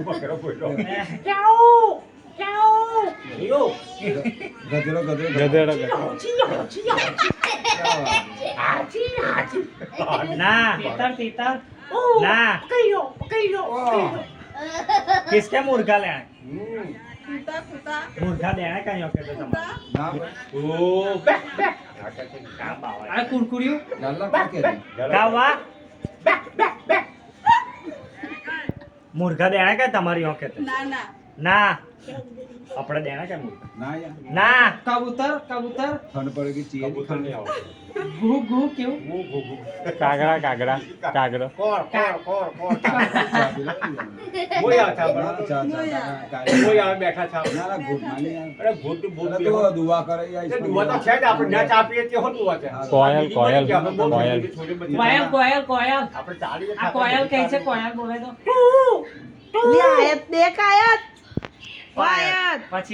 બકરો બોલો ના તીતર ના किसके मुर्गा लेना मुर्गा लेना कहीं ओके तो अरे कुरकुरियो कावा मुर्गा देना क्या तुम्हारी ओके तो ना अपने देना क्या मुर्गा ना कबूतर कबूतर ठंड पड़ेगी चाहिए કબૂતર નહીં આવડે घू घू क्यों कागड़ा कागड़ा कागड़ा મોય આ છા મોય આવે બેઠા છા અરે ભૂત ભૂત દુઆ કરે દુઆ તો છે જ આપણે ના ચા પીએ તે હો દુઆ છે કોયલ કોયલ કોયલ કોયલ કોયલ કોયલ આપણે ચાલી આ કોયલ કહે છે કોયલ બોલે તો લે આયત દેખ આયત આયત પછી